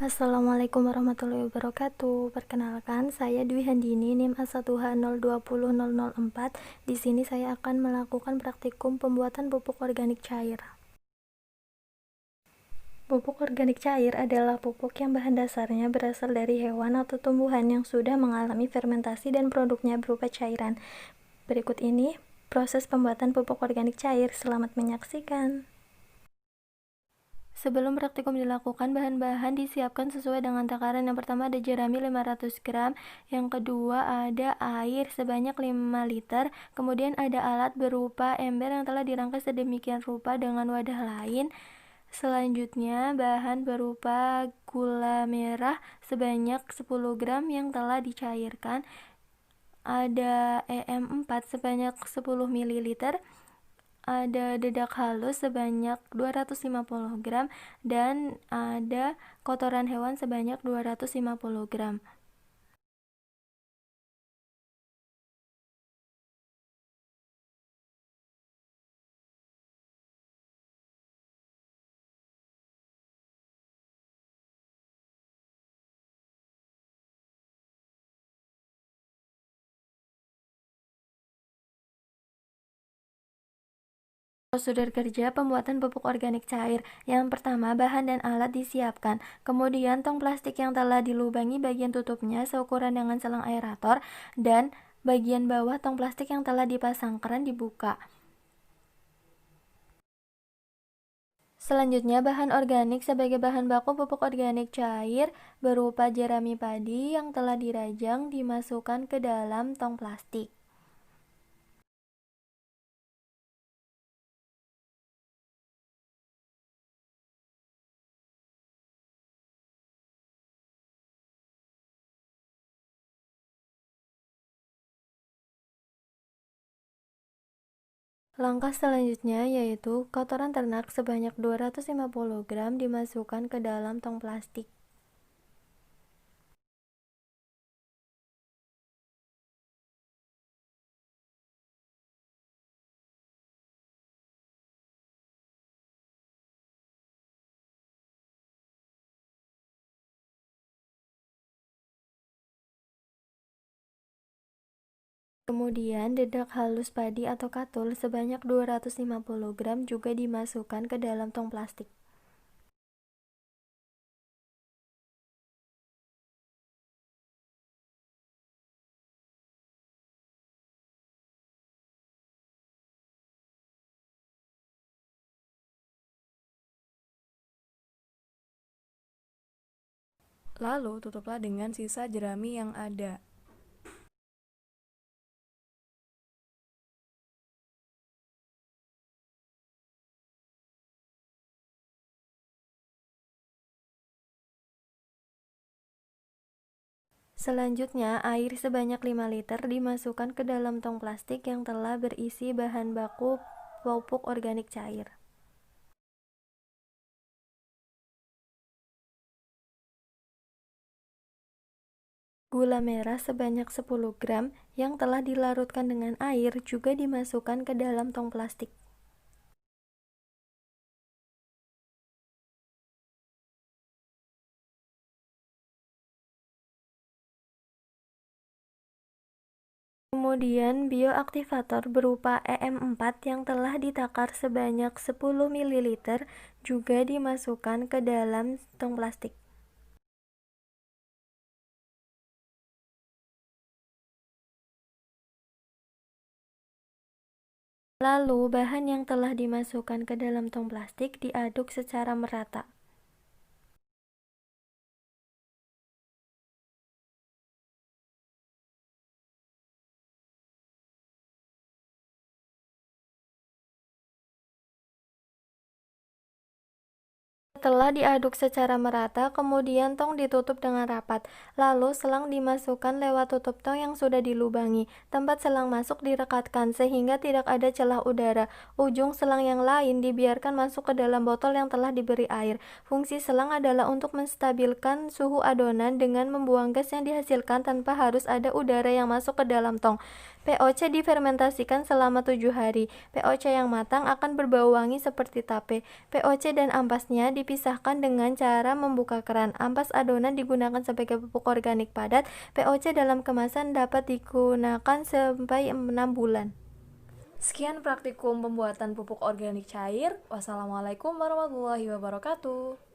Assalamualaikum warahmatullahi wabarakatuh. Perkenalkan, saya Dwi Handini, NIM A1H020004. Di sini saya akan melakukan praktikum pembuatan pupuk organik cair. Pupuk organik cair adalah pupuk yang bahan dasarnya berasal dari hewan atau tumbuhan yang sudah mengalami fermentasi dan produknya berupa cairan. Berikut ini proses pembuatan pupuk organik cair. Selamat menyaksikan. Sebelum praktikum dilakukan, bahan-bahan disiapkan sesuai dengan takaran. Yang pertama ada jerami 500 gram, yang kedua ada air sebanyak 5 liter, kemudian ada alat berupa ember yang telah dirangkai sedemikian rupa dengan wadah lain. Selanjutnya bahan berupa gula merah sebanyak 10 gram yang telah dicairkan, ada EM4 sebanyak 10 ml, ada dedak halus sebanyak 250 gram, dan ada kotoran hewan sebanyak 250 gram. Prosedur kerja pembuatan pupuk organik cair. Yang pertama, bahan dan alat disiapkan. Kemudian tong plastik yang telah dilubangi bagian tutupnya seukuran dengan selang aerator, dan bagian bawah tong plastik yang telah dipasang keran dibuka. Selanjutnya, bahan organik sebagai bahan baku pupuk organik cair berupa jerami padi yang telah dirajang dimasukkan ke dalam tong plastik. Langkah selanjutnya yaitu kotoran ternak sebanyak 250 gram dimasukkan ke dalam tong plastik. Kemudian dedak halus padi atau katul sebanyak 250 gram juga dimasukkan ke dalam tong plastik. Lalu tutuplah dengan sisa jerami yang ada. Selanjutnya, air sebanyak 5 liter dimasukkan ke dalam tong plastik yang telah berisi bahan baku pupuk organik cair. Gula merah sebanyak 10 gram yang telah dilarutkan dengan air juga dimasukkan ke dalam tong plastik. Kemudian bioaktivator berupa EM4 yang telah ditakar sebanyak 10 ml juga dimasukkan ke dalam tong plastik. Lalu bahan yang telah dimasukkan ke dalam tong plastik diaduk secara merata. Setelah diaduk secara merata, kemudian tong ditutup dengan rapat. Lalu selang dimasukkan lewat tutup tong yang sudah dilubangi. Tempat selang masuk direkatkan sehingga tidak ada celah udara. Ujung selang yang lain dibiarkan masuk ke dalam botol yang telah diberi air. Fungsi selang adalah untuk menstabilkan suhu adonan dengan membuang gas yang dihasilkan tanpa harus ada udara yang masuk ke dalam tong. POC difermentasikan selama 7 hari. POC yang matang akan berbau wangi seperti tape. POC dan ampasnya dipisahkan dengan cara membuka keran. Ampas adonan digunakan sebagai pupuk organik padat. POC dalam kemasan dapat digunakan sampai 6 bulan. Sekian praktikum pembuatan pupuk organik cair. Wassalamualaikum warahmatullahi wabarakatuh.